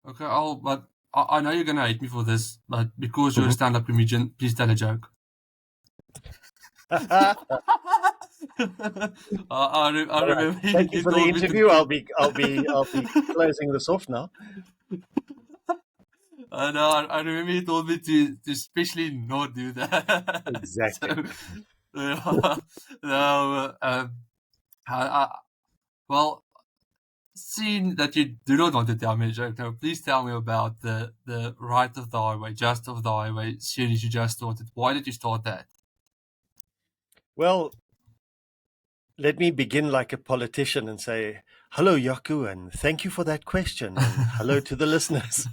Okay, but I know you're gonna hate me for this, but because you're a Mhm. stand-up comedian, please tell a joke. I All right. remember Thank you you for the told me interview. to. I'll be closing this off now. I know. I remember you told me to especially not do that. Exactly. So, yeah, no, well, seeing that you do not want to tell me a joke now, please tell me about the right of the highway, just of the highway series you just started. Why did you start that? Well, let me begin like a politician and say, hello, Yaku, and thank you for that question, and hello to the listeners.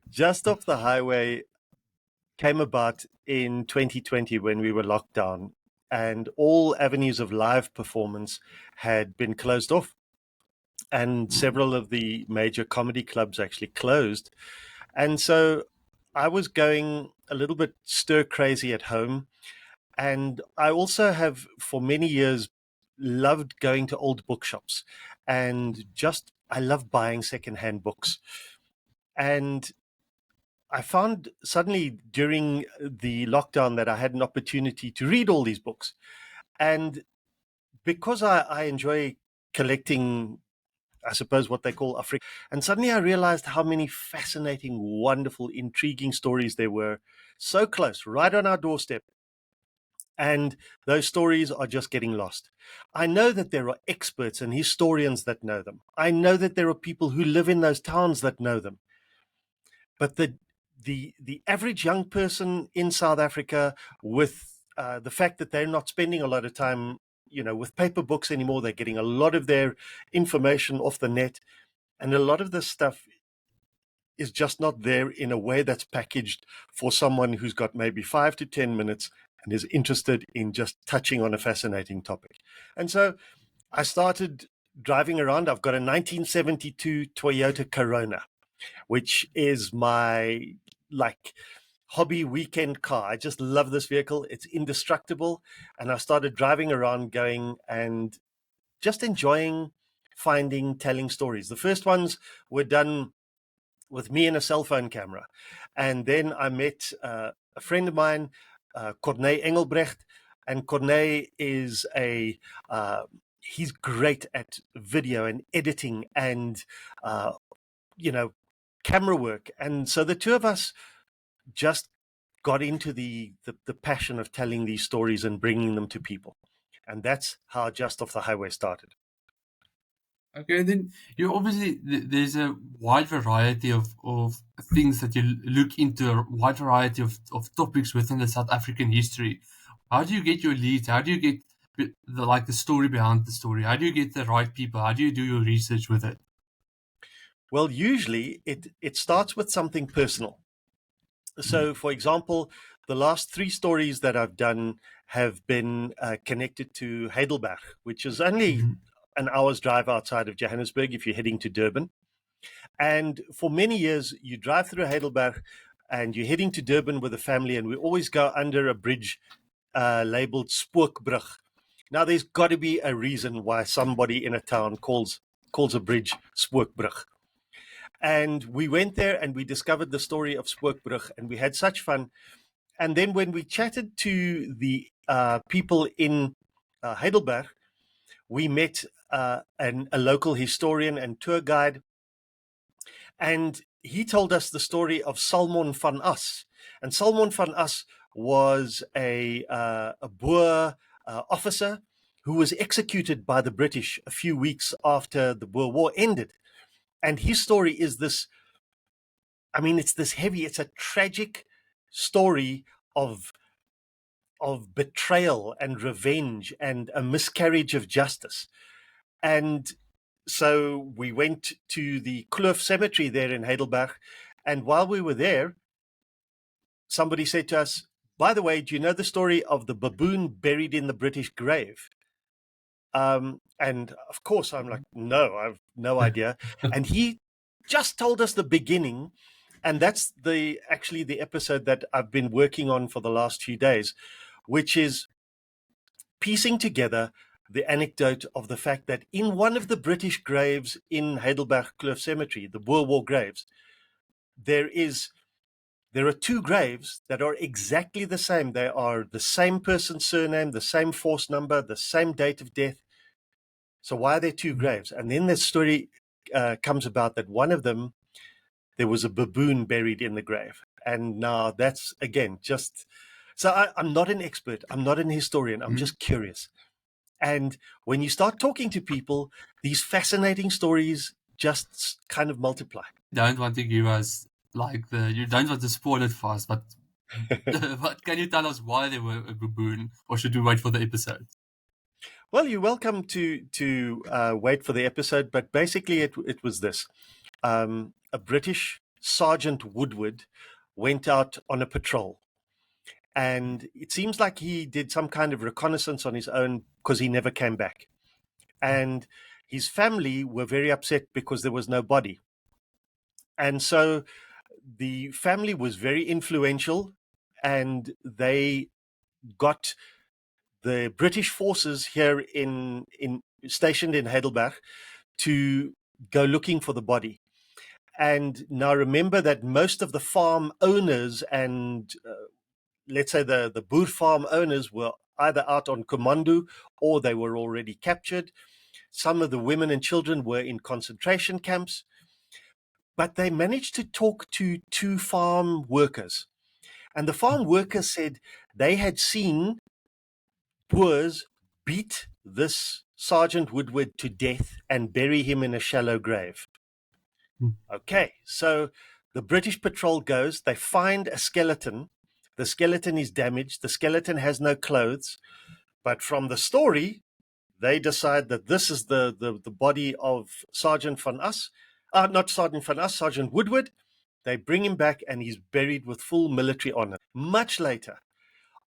Just Off the Highway came about in 2020 when we were locked down and all avenues of live performance had been closed off. And several of the major comedy clubs actually closed. And so I was going a little bit stir crazy at home. And I also have, for many years, loved going to old bookshops and just, I love buying secondhand books. And I found suddenly during the lockdown that I had an opportunity to read all these books. And because I enjoy collecting, I suppose, what they call Africa, and suddenly I realized how many fascinating, wonderful, intriguing stories there were so close, right on our doorstep. And those stories are just getting lost. I know that there are experts and historians that know them. I know that there are people who live in those towns that know them. But the average young person in South Africa, with the fact that they're not spending a lot of time, with paper books anymore, they're getting a lot of their information off the net, and a lot of this stuff is just not there in a way that's packaged for someone who's got maybe 5 to 10 minutes and is interested in just touching on a fascinating topic. And so I started driving around. I've got a 1972 Toyota Corona, which is my like hobby weekend car. I just love this vehicle. It's indestructible. And I started driving around going and just enjoying finding, telling stories. The first ones were done with me and a cell phone camera. And then I met a friend of mine, Corné Engelbrecht. And Corné is he's great at video and editing and, you know, camera work. And so the two of us just got into the passion of telling these stories and bringing them to people. And that's how Just Off the Highway started. Okay, then you obviously there's a wide variety of things that you look into, a wide variety of topics within the South African history. How do you get your leads? How do you get the story behind the story? How do you get the right people? How do you do your research with it? Well, usually it starts with something personal. So, for example, the last 3 stories that I've done have been connected to Heidelberg, which is only an hour's drive outside of Johannesburg if you're heading to Durban. And for many years, you drive through Heidelberg and you're heading to Durban with a family, and we always go under a bridge labeled Spookbrug. Now, there's got to be a reason why somebody in a town calls a bridge Spookbrug. And we went there and we discovered the story of Spookbrug, and we had such fun. And then when we chatted to the people in Heidelberg, we met a local historian and tour guide, and he told us the story of Salmon van As. And Salmon van As was a Boer officer who was executed by the British a few weeks after the Boer War ended. And his story is this, I mean, it's this heavy, it's a tragic story of betrayal and revenge and a miscarriage of justice. And so we went to the Kloof Cemetery there in Heidelberg. And while we were there, somebody said to us, by the way, do you know the story of the baboon buried in the British grave? And of course, I'm like, no, I've no idea. And he just told us the beginning. And that's actually the episode that I've been working on for the last few days, which is piecing together the anecdote of the fact that in one of the British graves in Heidelberg Kloof Cemetery, the Boer War graves, there are two graves that are exactly the same. They are the same person's surname, the same force number, the same date of death. So why are there two graves? And then the story comes about that one of them, there was a baboon buried in the grave. And now that's, again, just... So I'm not an expert. I'm not an historian. I'm just curious. And when you start talking to people, these fascinating stories just kind of multiply. Don't want to give us like you don't want to spoil it for us, but but can you tell us why they were a baboon, or should we wait for the episode? Well, you're welcome to wait for the episode, but basically it was this. A British Sergeant Woodward went out on a patrol, and it seems like he did some kind of reconnaissance on his own because he never came back. And his family were very upset because there was no body. And so the family was very influential, and they got the British forces here in stationed in Heidelberg to go looking for the body. And now remember that most of the farm owners and let's say the Boer farm owners were either out on commando or they were already captured. Some of the women and children were in concentration camps, but they managed to talk to two farm workers. And the farm workers said they had seen Boers beat this Sergeant Woodward to death and bury him in a shallow grave. Okay, so the British patrol goes, they find a skeleton. The skeleton is damaged. The skeleton has no clothes. But from the story, they decide that this is the body of Sergeant Van Us. Not Sergeant Van Us, Sergeant Woodward. They bring him back and he's buried with full military honor. Much later,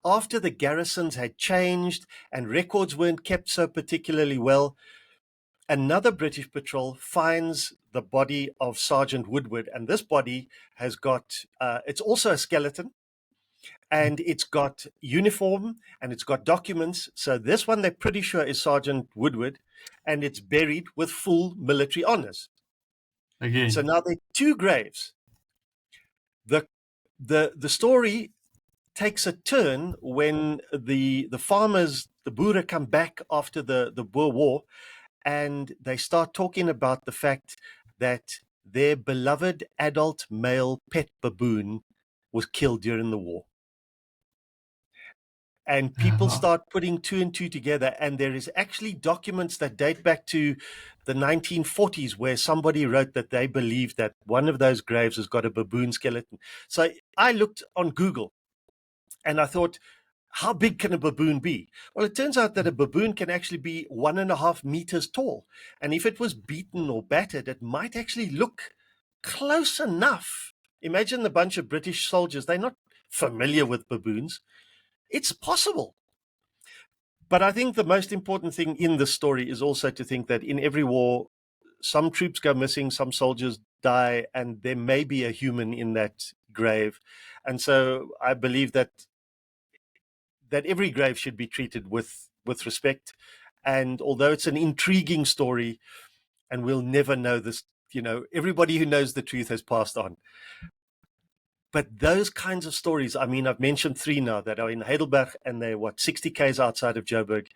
after the garrisons had changed and records weren't kept so particularly well, another British patrol finds the body of Sergeant Woodward. And this body has got, it's also a skeleton, and it's got uniform and it's got documents. So this one they're pretty sure is Sergeant Woodward, and it's buried with full military honors. Again. So now there are two graves. The story takes a turn when the farmers, the Boere, come back after the Boer War, and they start talking about the fact that their beloved adult male pet baboon was killed during the war. And people start putting two and two together, and there is actually documents that date back to the 1940s where somebody wrote that they believed that one of those graves has got a baboon skeleton. So I looked on Google and I thought, how big can a baboon be? Well, it turns out that a baboon can actually be 1.5 meters tall. And if it was beaten or battered, it might actually look close enough. Imagine the bunch of British soldiers. They're not familiar with baboons. It's possible. But I think the most important thing in this story is also to think that in every war, some troops go missing, some soldiers die, and there may be a human in that grave. And so I believe that every grave should be treated with respect. And although it's an intriguing story, and we'll never know this, everybody who knows the truth has passed on. But those kinds of stories, I mean, I've mentioned 3 now that are in Heidelberg, and they're 60 k's outside of Joburg.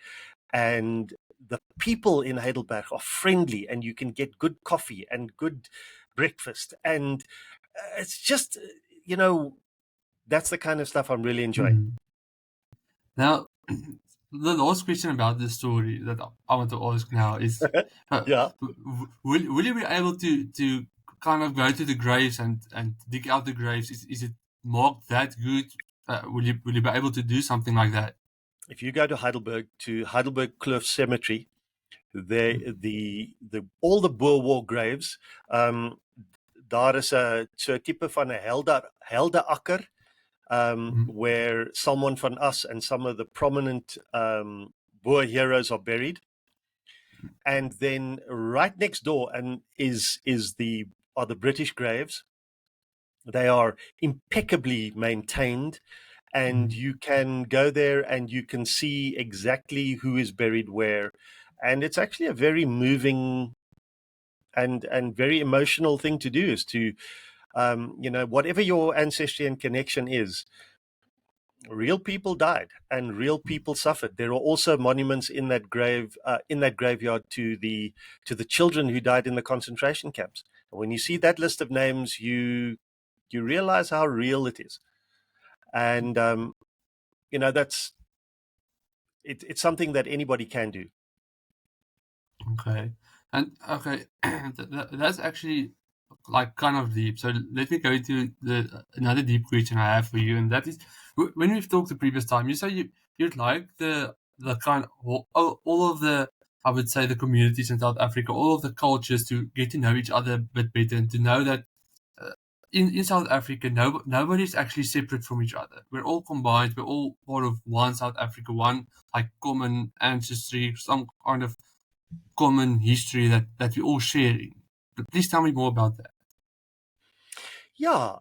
And the people in Heidelberg are friendly, and you can get good coffee and good breakfast. And it's just, that's the kind of stuff I'm really enjoying. Now, the last question about this story that I want to ask now is, Yeah. will you be able to kind of go to the graves and dig out the graves? Is it marked that good? Will you be able to do something like that? If you go to Heidelberg Kloof Cemetery, all the Boer War graves, daar is 'n so 'n tipe van 'n helde akker, where someone from us and some of the prominent Boer heroes are buried. And then right next door are the British graves. They are impeccably maintained, and Mm. you can go there and you can see exactly who is buried where, and it's actually a very moving and very emotional thing to do, is to whatever your ancestry and connection is, real people died and real people suffered. There are also monuments in that graveyard to the children who died in the concentration camps. And when you see that list of names, you realize how real it is. And that's it's something that anybody can do. Okay. And okay, that's actually like kind of deep. So let me go into the another deep question I have for you, and that is when we've talked the previous time, you say you'd like the kind of all of the, I would say, the communities in South Africa, all of the cultures to get to know each other a bit better and to know that uh, in South Africa, nobody's actually separate from each other. We're all combined. We're all part of one South Africa, one like common ancestry, some kind of common history that we're all sharing. But please tell me more about that. Yeah,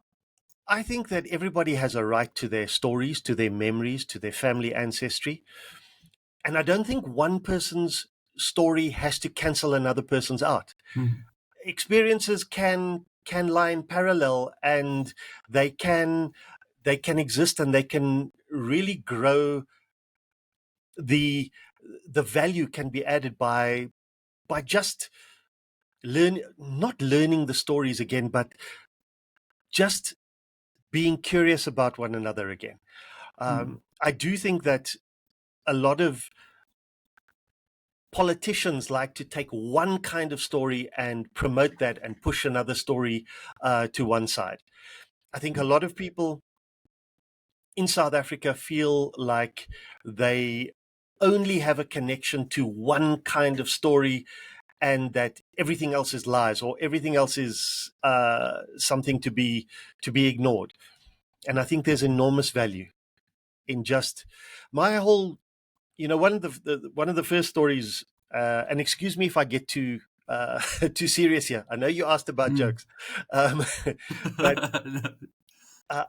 I think that everybody has a right to their stories, to their memories, to their family ancestry. And I don't think one person's story has to cancel another person's out. Mm, Experiences can lie in parallel, and they can they can exist, and they can really grow. The the value can be added by just not learning the stories again, but just being curious about one another again. mm, I do think that a lot of politicians like to take one kind of story and promote that and push another story to one side. I think a lot of people in South Africa feel like they only have a connection to one kind of story, and that everything else is lies, or everything else is something to be ignored. And I think there's enormous value in just my whole. One of the first stories, and excuse me if I get too too serious here. I know you asked about mm. jokes, um, but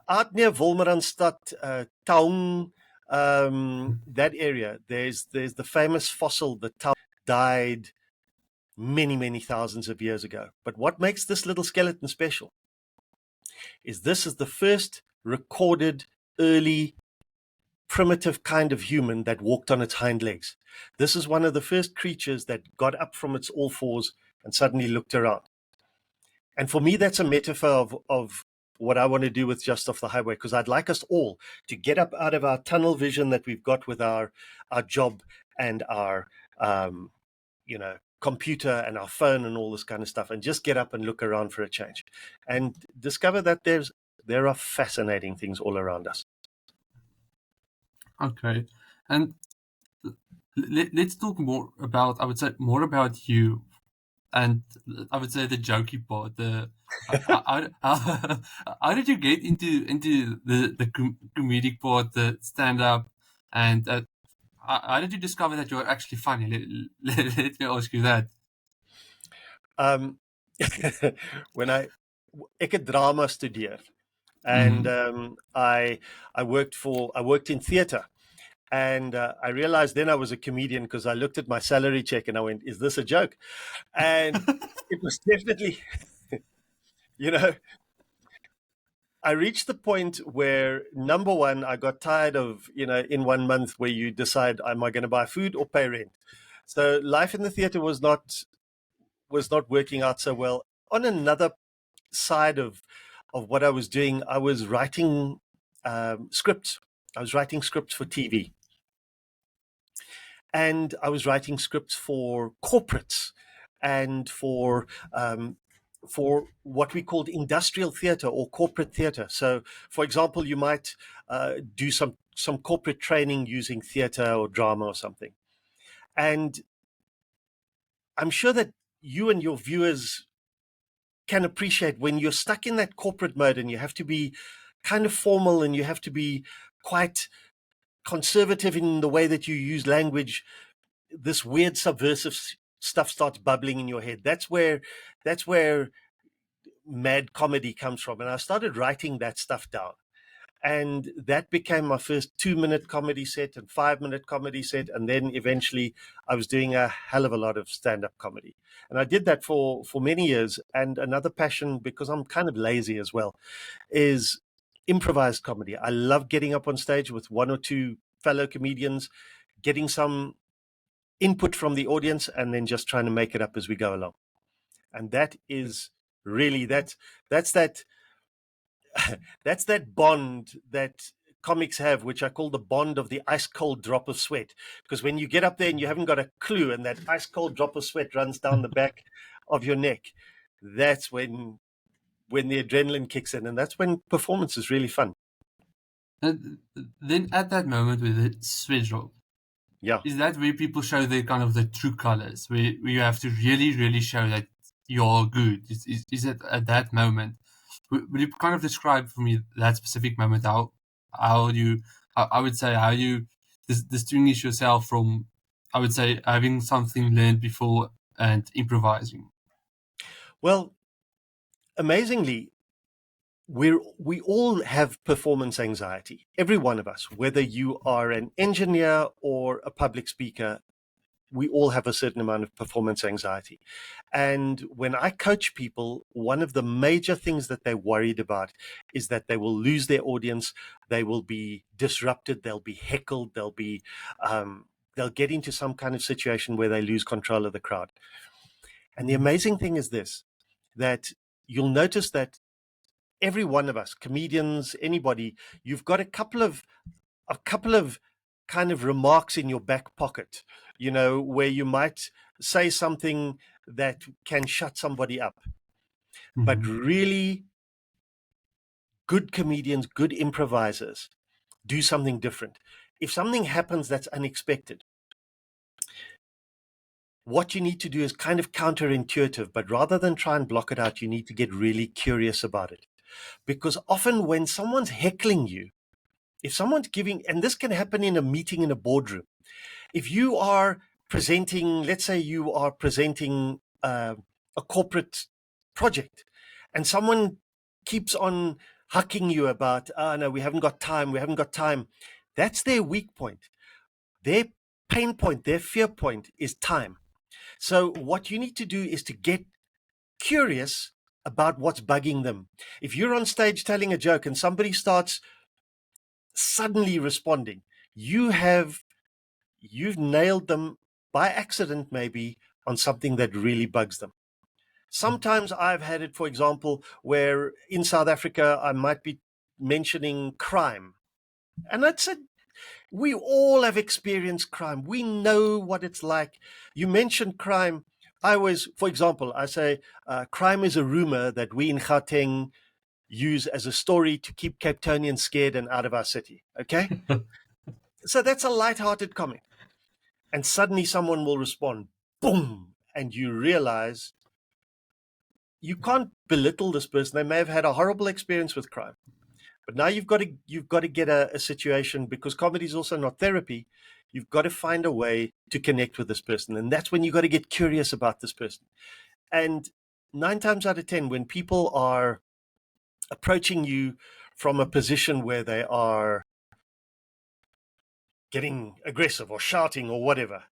out near Wolmaranstad, Taung, that area, there's the famous fossil, the Taung, died many thousands of years ago. But what makes this little skeleton special is this is the first recorded early primitive kind of human that walked on its hind legs. This is one of the first creatures that got up from its all fours and suddenly looked around. And for me, that's a metaphor of what I want to do with Just Off the Highway, because I'd like us all to get up out of our tunnel vision that we've got with our job and our computer and our phone and all this kind of stuff, and just get up and look around for a change, and discover that there are fascinating things all around us. Okay, and let's talk more about. I would say more about you, and I would say the jokey part. The how did you get into the comedic part, the stand up, and how did you discover that you're actually funny? Let me ask you that. Um, when ek het drama studeer, and Mm. I worked in theater, and I realized then I was a comedian because I looked at my salary check and I went, "Is this a joke?" And it was definitely, you know, I reached the point where, number one, I got tired of, in 1 month where you decide, am I going to buy food or pay rent? So life in the theater was not working out so well. On another side of what I was doing, I was writing scripts. I was writing scripts for TV, and I was writing scripts for corporates and for what we called industrial theater or corporate theater. So, for example, you might do some corporate training using theater or drama or something. And I'm sure that you and your viewers can appreciate when you're stuck in that corporate mode and you have to be kind of formal and you have to be quite conservative in the way that you use language. This weird subversive stuff starts bubbling in your head. That's where mad comedy comes from. And I started writing that stuff down. And that became my first 2-minute comedy set and 5-minute comedy set. And then eventually I was doing a hell of a lot of stand-up comedy. And I did that for many years. And another passion, because I'm kind of lazy as well, is improvised comedy. I love getting up on stage with one or two fellow comedians, getting some input from the audience, and then just trying to make it up as we go along. And that is really that's that that's that bond that comics have, which I call the bond of the ice cold drop of sweat. Because when you get up there and you haven't got a clue, and that ice cold drop of sweat runs down the back of your neck, that's when the adrenaline kicks in, and that's when performance is really fun. And then at that moment with the sweat drop, Yeah. is that where people show their kind of the true colors, where you have to really, really show that you're good? Is it at that moment? Would you kind of describe for me that specific moment, how you, I would say, how you distinguish yourself from, I would say, having something learned before and improvising? Well, amazingly, we all have performance anxiety. Every one of us, whether you are an engineer or a public speaker, we all have a certain amount of performance anxiety. And when I coach people, one of the major things that they're worried about is that they will lose their audience, they will be disrupted, they'll be heckled, they'll get into some kind of situation where they lose control of the crowd. And the amazing thing is this, that you'll notice that every one of us, comedians, anybody, you've got a couple of kind of remarks in your back pocket, where you might say something that can shut somebody up. But Mm-hmm. really good comedians, good improvisers do something different. If something happens that's unexpected, what you need to do is kind of counterintuitive, but rather than try and block it out, you need to get really curious about it. Because often when someone's heckling you, if someone's giving, and this can happen in a meeting in a boardroom, if you are presenting, let's say you are presenting a corporate project, and someone keeps on hucking you about, oh, no, we haven't got time, that's their weak point. Their pain point, their fear point is time. So what you need to do is to get curious about what's bugging them. If you're on stage telling a joke and somebody starts suddenly responding, you've nailed them by accident, maybe, on something that really bugs them. Sometimes I've had it, for example, where in South Africa I might be mentioning crime, and I'd said, we all have experienced crime. We know what it's like. You mentioned crime. I always, for example, I say, crime is a rumor that we in Gauteng use as a story to keep Cape Townians scared and out of our city. Okay? So that's a light-hearted comment. And suddenly someone will respond, boom, and you realize you can't belittle this person. They may have had a horrible experience with crime. But now you've got to get a situation, because comedy is also not therapy. You've got to find a way to connect with this person. And that's when you've got to get curious about this person. And 9 times out of 10, when people are approaching you from a position where they are getting aggressive or shouting or whatever,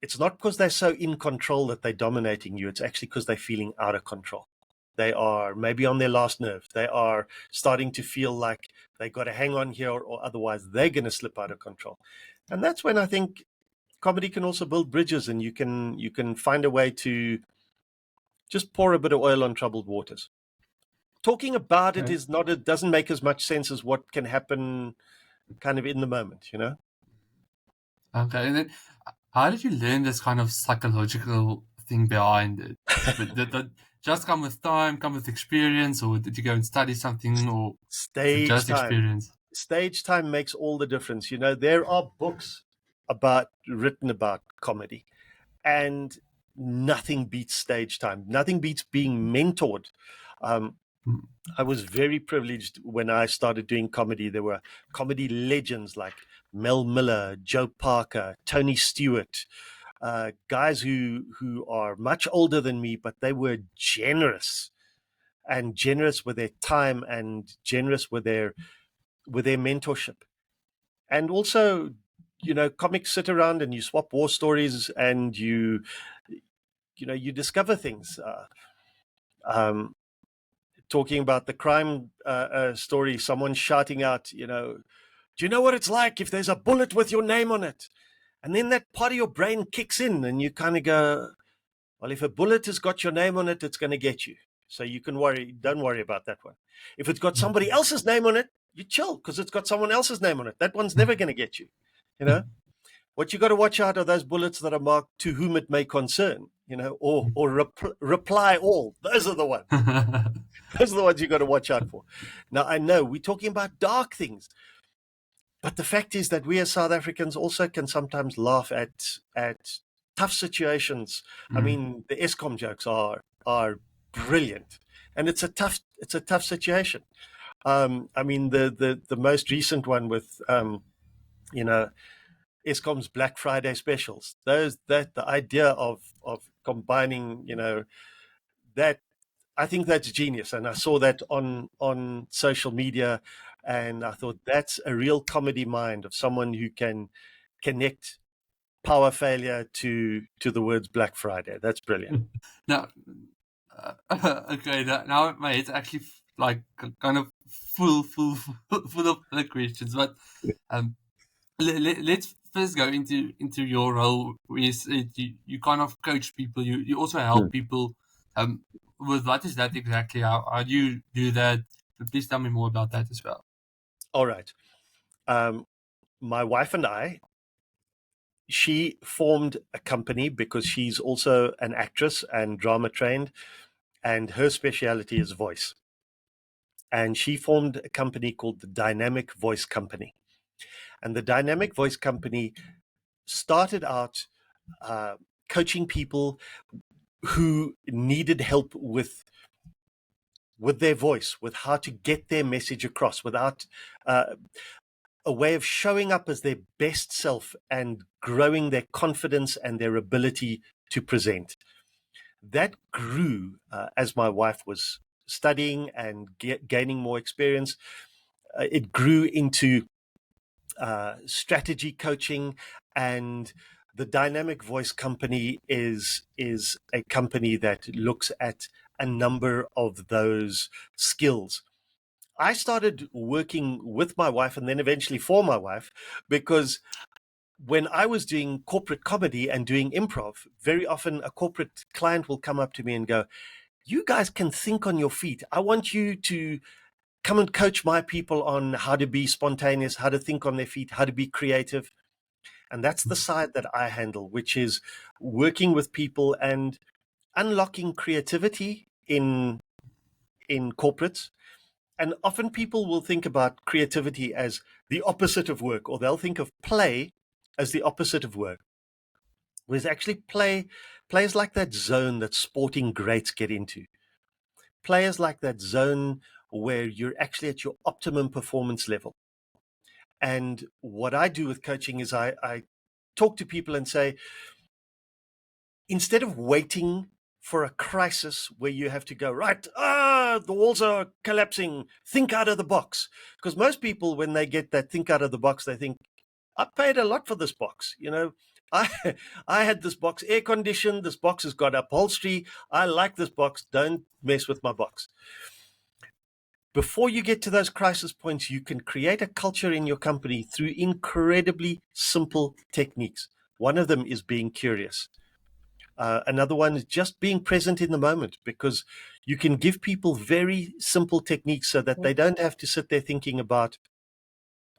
it's not because they're so in control that they're dominating you. It's actually because they're feeling out of control. They are maybe on their last nerve. They are starting to feel like they got to hang on here, or otherwise they're going to slip out of control. And that's when I think comedy can also build bridges, and you can find a way to just pour a bit of oil on troubled waters. Talking about it Okay. doesn't make as much sense as what can happen kind of in the moment, Okay. And then, how did you learn this kind of psychological thing behind it? But did that just come with time, come with experience, or did you go and study something, or is it Stage just time. experience? Stage time makes all the difference. There are books written about comedy, and nothing beats stage time. Nothing beats being mentored. Um, Mm. I was very privileged when I started doing comedy. There were comedy legends like Mel Miller, Joe Parker, Tony Stewart, guys who are much older than me, but they were generous with their time and generous with their with their mentorship. And also, comics sit around and you swap war stories, and you discover things. Um, Talking about the crime story, someone shouting out, do you know what it's like if there's a bullet with your name on it? And then that part of your brain kicks in, and you kind of go, well, if a bullet has got your name on it, it's going to get you. So you can don't worry about that one. If it's got somebody else's name on it, you chill because it's got someone else's name on it. That one's never going to get you. You know, what you got to watch out are those bullets that are marked "to whom it may concern," or reply all. Those are the ones. Those are the ones you got to watch out for. Now I know we're talking about dark things, but the fact is that we as South Africans also can sometimes laugh at tough situations. I mean, the ESCOM jokes are brilliant, and it's a tough situation. I mean, the most recent one with you know ESCOM's Black Friday specials. The idea of combining, that, I think that's genius, and I saw that on social media, and I thought that's a real comedy mind of someone who can connect power failure to the words Black Friday. That's brilliant. Now, okay, now my head's actually like kind of full of other questions, but um, let's first go into your role. Where you kind of coach people. You also Hmm. help people. Um, with what is that exactly? How do you do that? Please tell me more about that as well. All right. Um, my wife and I, she formed a company because she's also an actress and drama trained, and her specialty is voice. And she formed a company called the Dynamic Voice Company. And the Dynamic Voice Company started out uh, coaching people who needed help with their voice, with how to get their message across without uh, a way of showing up as their best self and growing their confidence and their ability to present. That grew as my wife was studying and gaining more experience. It grew into strategy coaching, and the Dynamic Voice Company is a company that looks at a number of those skills. I started working with my wife and then eventually for my wife because when I was doing corporate comedy and doing improv, very often a corporate client will come up to me and go, "You guys can think on your feet. I want you to come and coach my people on how to be spontaneous, how to think on their feet, how to be creative." And that's the side that I handle, which is working with people and unlocking creativity in corporates. And often people will think about creativity as the opposite of work, or they'll think of play as the opposite of work. Whereas actually plays like that zone that sporting greats get into. Players like that zone where you're actually at your optimum performance level. And what I do with coaching is I talk to people and say, instead of waiting for a crisis where you have to go, right, the walls are collapsing, think out of the box. Because most people, when they get that think out of the box, they think, I paid a lot for this box. I I had this box air conditioned. This box has got upholstery. I like this box. Don't mess with my box. Before you get to those crisis points, you can create a culture in your company through incredibly simple techniques. One of them is being curious. Another one is just being present in the moment, because you can give people very simple techniques so that they don't have to sit there thinking about,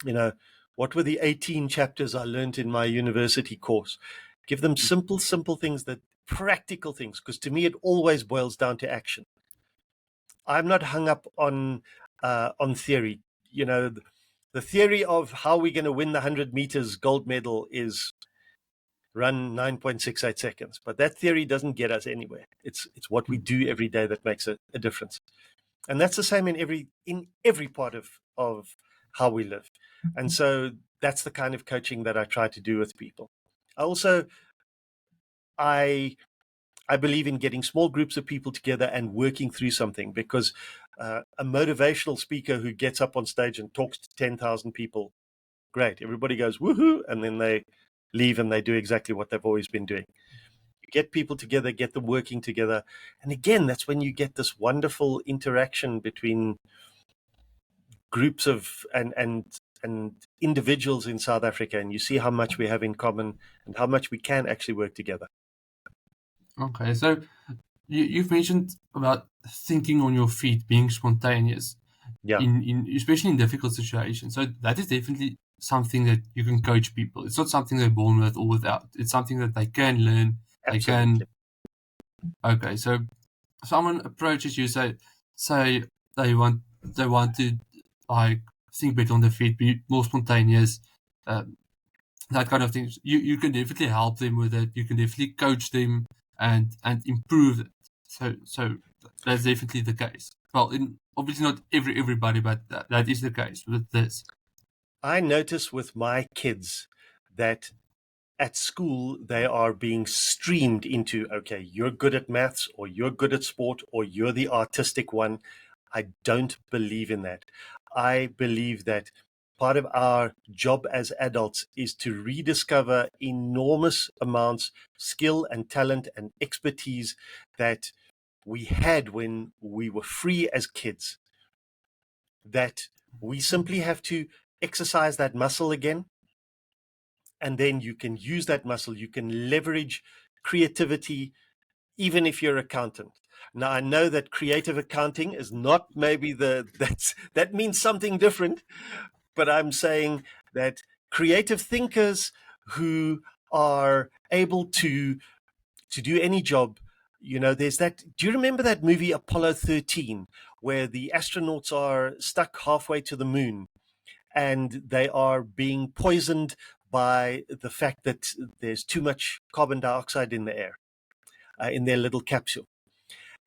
you know, what were the 18 chapters I learned in my university course. Give them simple things, that practical things, because to me it always boils down to action. I'm not hung up on theory. The theory of how we're going to win the 100 meters gold medal is run 9.68 seconds. But that theory doesn't get us anywhere. It's what we do every day that makes a difference. And that's the same in every part of how we live. And so that's the kind of coaching that I try to do with people. Also, I I believe in getting small groups of people together and working through something, because a motivational speaker who gets up on stage and talks to 10,000 people. Great. Everybody goes, woohoo. And then they leave and they do exactly what they've always been doing. You get people together, get them working together. And again, that's when you get this wonderful interaction between groups of and individuals in South Africa, and you see how much we have in common and how much we can actually work together. Okay, so you've mentioned about thinking on your feet, being spontaneous, Yeah, in especially in difficult situations. So that is definitely something that you can coach people. It's not something they're born with or without. It's something that they can learn. They absolutely. can. Okay, so someone approaches you, say they want to like think better on their feet, be more spontaneous, um, that kind of thing. You can definitely help them with it. You can definitely coach them and improve it. So that's definitely the case. Well, obviously not everybody, but that is the case with this. I notice with my kids that at school they are being streamed into, okay, you're good at maths or you're good at sport or you're the artistic one. I don't believe in that. I believe that part of our job as adults is to rediscover enormous amounts skill and talent and expertise that we had when we were free as kids, that we simply have to exercise that muscle again, and then you can use that muscle. You can leverage creativity, even if you're an accountant. Now, I know that creative accounting is not maybe that means something different, but I'm saying that creative thinkers who are able to do any job, there's that. Do you remember that movie Apollo 13, where the astronauts are stuck halfway to the moon and they are being poisoned by the fact that there's too much carbon dioxide in the air, in their little capsule.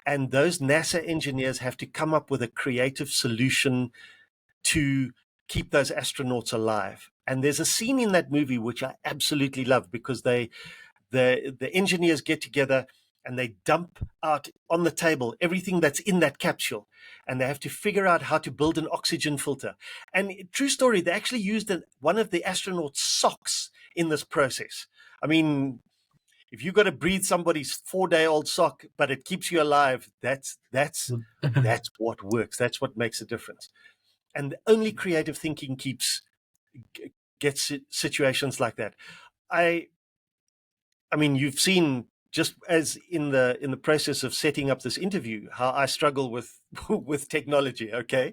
And those NASA engineers have to come up with a creative solution to keep those astronauts alive. And there's a scene in that movie which I absolutely love, because the engineers get together and they dump out on the table everything that's in that capsule, and they have to figure out how to build an oxygen filter. And true story, they actually used one of the astronauts' socks in this process. I mean, if you got to breathe somebody's 4-day-old sock, but it keeps you alive, that's what works. That's what makes a difference. And only creative thinking gets situations like that. I I mean, you've seen, just as in the process of setting up this interview, how I struggle with with technology. Okay,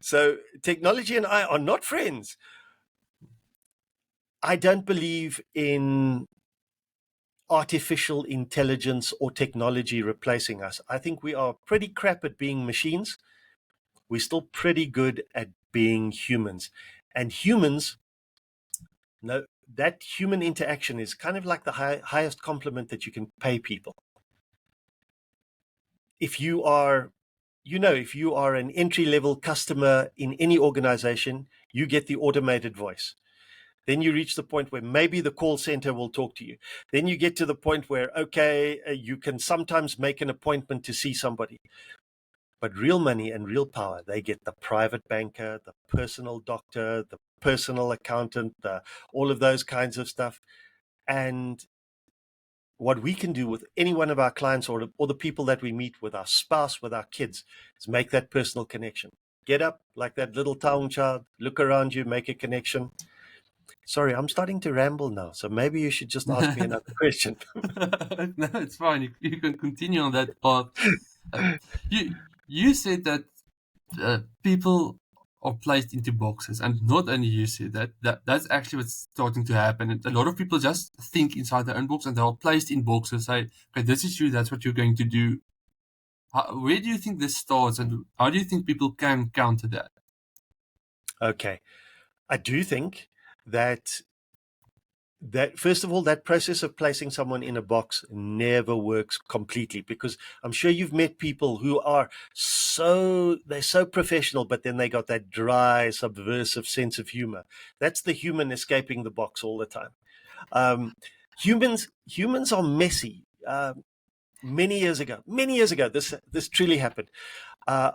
so technology and I are not friends. I don't believe in artificial intelligence or technology replacing us. I think we are pretty crap at being machines. We're still pretty good at being humans, and humans. No, that human interaction is kind of like the highest compliment that you can pay people. If you are, if you are an entry level customer in any organization, you get the automated voice. Then you reach the point where maybe the call center will talk to you. Then you get to the point where, okay, you can sometimes make an appointment to see somebody. But real money and real power, they get the private banker, the personal doctor, the personal accountant, all of those kinds of stuff. And what we can do with any one of our clients, or the people that we meet, with our spouse, with our kids, is make that personal connection. Get up like that little town child, look around you, make a connection. Sorry, I'm starting to ramble now, so maybe you should just ask me another question. No, it's fine. You can continue on that path. Uh, you said that people are placed into boxes, and not only you said that's actually what's starting to happen. And a lot of people just think inside their own box, and they are placed in boxes. Say, okay, this is you. That's what you're going to do. Where do you think this starts, and how do you think people can counter that? Okay, I do think that first of all, that process of placing someone in a box never works completely, because I'm sure you've met people who are they're so professional, but then they got that dry, subversive sense of humor. That's the human escaping the box all the time. um, humans are messy. many years ago, this truly happened.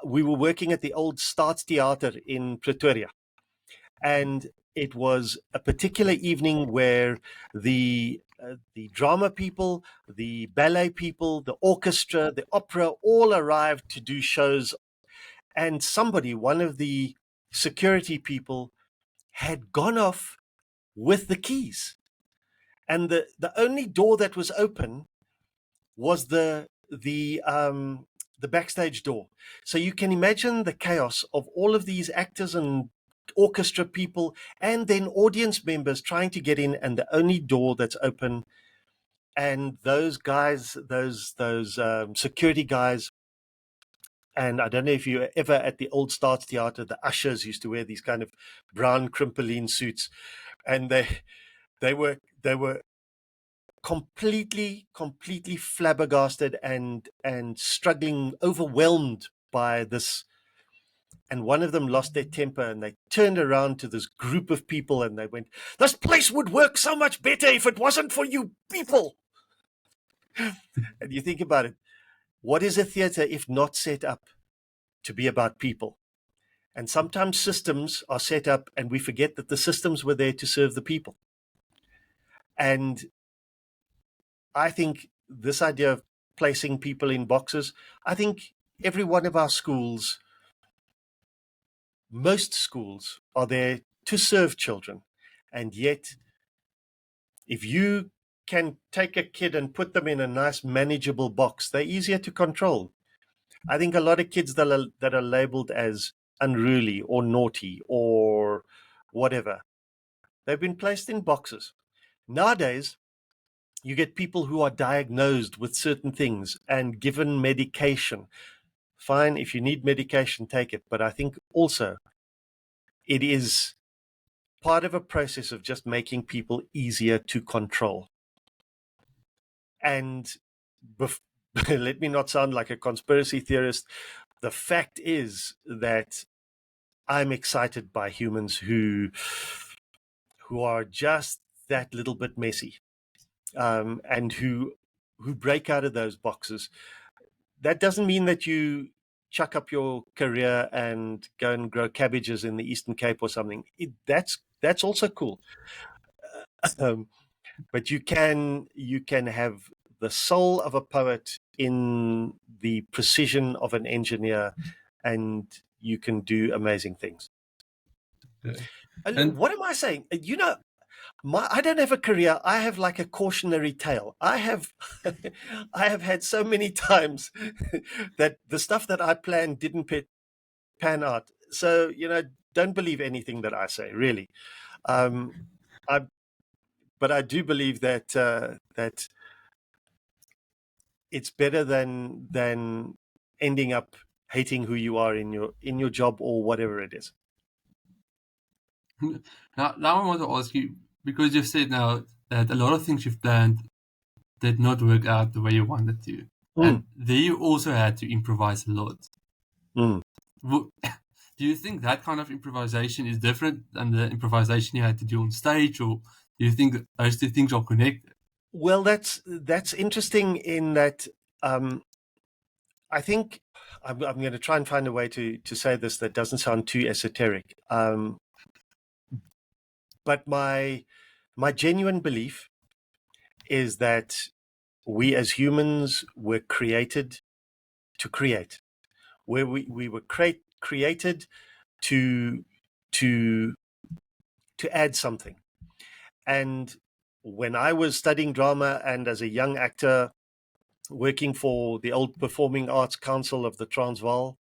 We were working at the old Staatstheater in Pretoria, and it was a particular evening where the drama people, the ballet people, the orchestra, the opera, all arrived to do shows. And somebody, one of the security people, had gone off with the keys, and the only door that was open was the backstage door. So you can imagine the chaos of all of these actors and orchestra people and then audience members trying to get in, and the only door that's open. And those guys, those security guys, and I don't know if you were ever at the old Staatstheater, the ushers used to wear these kind of brown crimpoline suits, and they were completely flabbergasted and struggling, overwhelmed by this. And one of them lost their temper, and they turned around to this group of people and they went, "This place would work so much better if it wasn't for you people." And you think about it, what is a theater if not set up to be about people? And sometimes systems are set up and we forget that the systems were there to serve the people. And I think this idea of placing people in boxes, I think every one of our schools, most schools, are there to serve children. And yet, if you can take a kid and put them in a nice manageable box, they're easier to control. I think a lot of kids that are labeled as unruly or naughty or whatever, they've been placed in boxes. Nowadays, you get people who are diagnosed with certain things and given medication. Fine, if you need medication, take it. But I think also it is part of a process of just making people easier to control. And let me not sound like a conspiracy theorist. The fact is that I'm excited by humans who are just that little bit messy, and who break out of those boxes. That doesn't mean that you chuck up your career and go and grow cabbages in the Eastern Cape or something. That's also cool. Um, but you can have the soul of a poet in the precision of an engineer, and you can do amazing things. Yeah. And What am I saying? I don't have a career. I have like a cautionary tale. I have I have had so many times that the stuff that I planned didn't pan out. So, don't believe anything that I say, really. Um, I but I do believe that it's better than ending up hating who you are in your job or whatever it is. now I want to ask you, because you've said now that a lot of things you've planned did not work out the way you wanted to. And there you also had to improvise a lot. Mm. Do you think that kind of improvisation is different than the improvisation you had to do on stage, or do you think that those two things are connected? Well, that's interesting in that I think I'm going to try and find a way to say this that doesn't sound too esoteric. But my genuine belief is that we as humans were created to create. Where we were created to add something. And when I was studying drama and as a young actor working for the old Performing Arts Council of the Transvaal,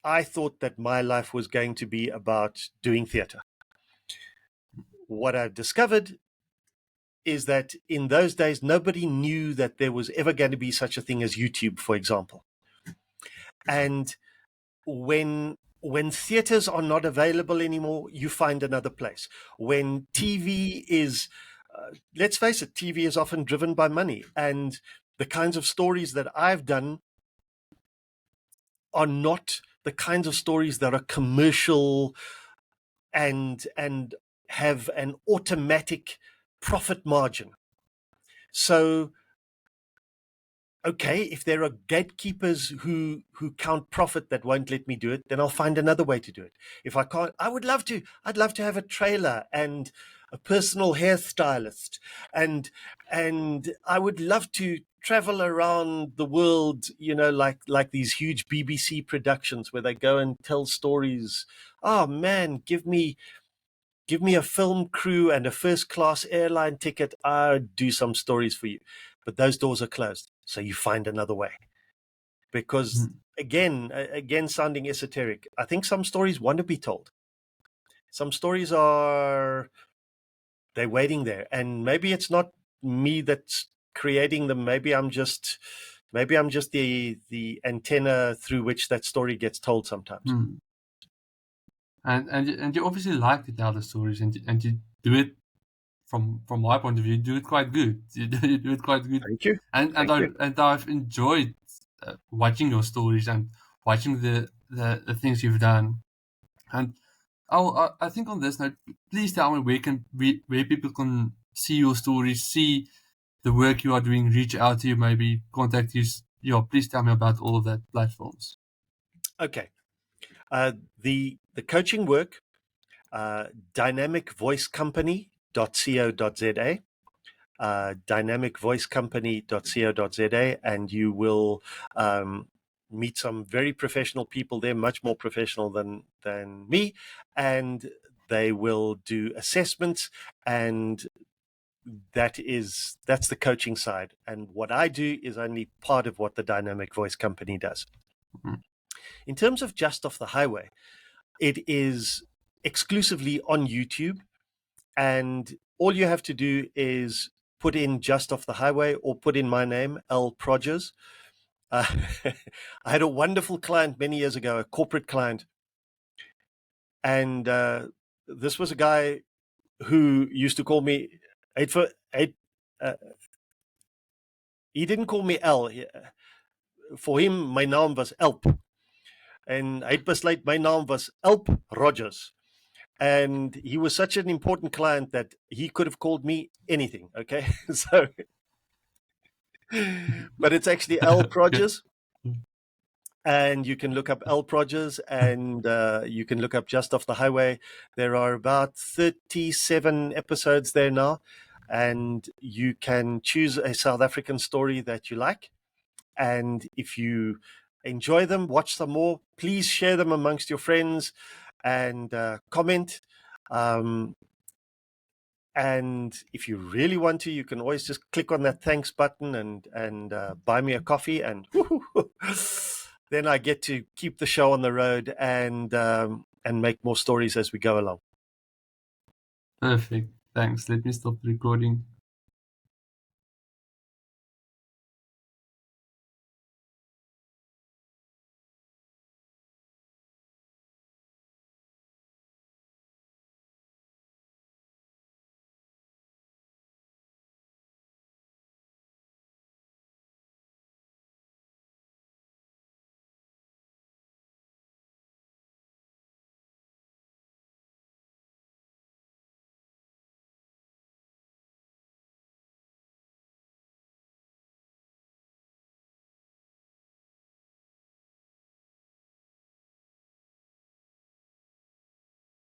I thought that my life was going to be about doing theatre. What I've discovered is that in those days, nobody knew that there was ever going to be such a thing as YouTube, for example. And when theaters are not available anymore, you find another place. When TV is, let's face it, TV is often driven by money. And the kinds of stories that I've done are not the kinds of stories that are commercial and have an automatic profit margin. So okay, if there are gatekeepers who count profit that won't let me do it, then I'll find another way to do it. If I can't, I'd love to have a trailer and a personal hairstylist, and I would love to travel around the world, like these huge BBC productions where they go and tell stories. Oh man, give me a film crew and a first class airline ticket. I'll do some stories for you. But those doors are closed. So you find another way. Because Mm, again, sounding esoteric, I think some stories want to be told. Some stories they're waiting there. And maybe it's not me that's creating them. Maybe I'm just the antenna through which that story gets told sometimes. mm. And you obviously like to tell the stories, and you do it from my point of view. You do it quite good. You do it quite good, Thank you. and Thank you. I've enjoyed watching your stories and watching the things you've done. And I think on this note, please tell me where people can see your stories, see the work you are doing, reach out to you, maybe contact you. Yeah, please tell me about all of that platforms. Okay. The coaching work, dynamicvoicecompany.co.za, dynamicvoicecompany.co.za, and you will meet some very professional people there, much more professional than me, and they will do assessments, and that's the coaching side. And what I do is only part of what the Dynamic Voice Company does. Mm, In terms of Just Off the Highway, it is exclusively on YouTube, and all you have to do is put in Just Off the Highway or put in my name, L. Prodgers. Uh, I had a wonderful client many years ago, a corporate client, and this was a guy who used to call me eight for eight. Uh, he didn't call me L. For him, my naam was Elp, and hy het besluit my naam was Elp Rogers. And he was such an important client that he could have called me anything. Okay, so but it's actually L okay. Prodgers, and you can look up L Prodgers, and you can look up Just Off the Highway. There are about 37 episodes there now, and you can choose a South African story that you like. And if you enjoy them, watch some more. Please share them amongst your friends and comment. Um, And if you really want to, you can always just click on that thanks button and buy me a coffee, and then I get to keep the show on the road and make more stories as we go along. Perfect. Thanks. Let me stop the recording.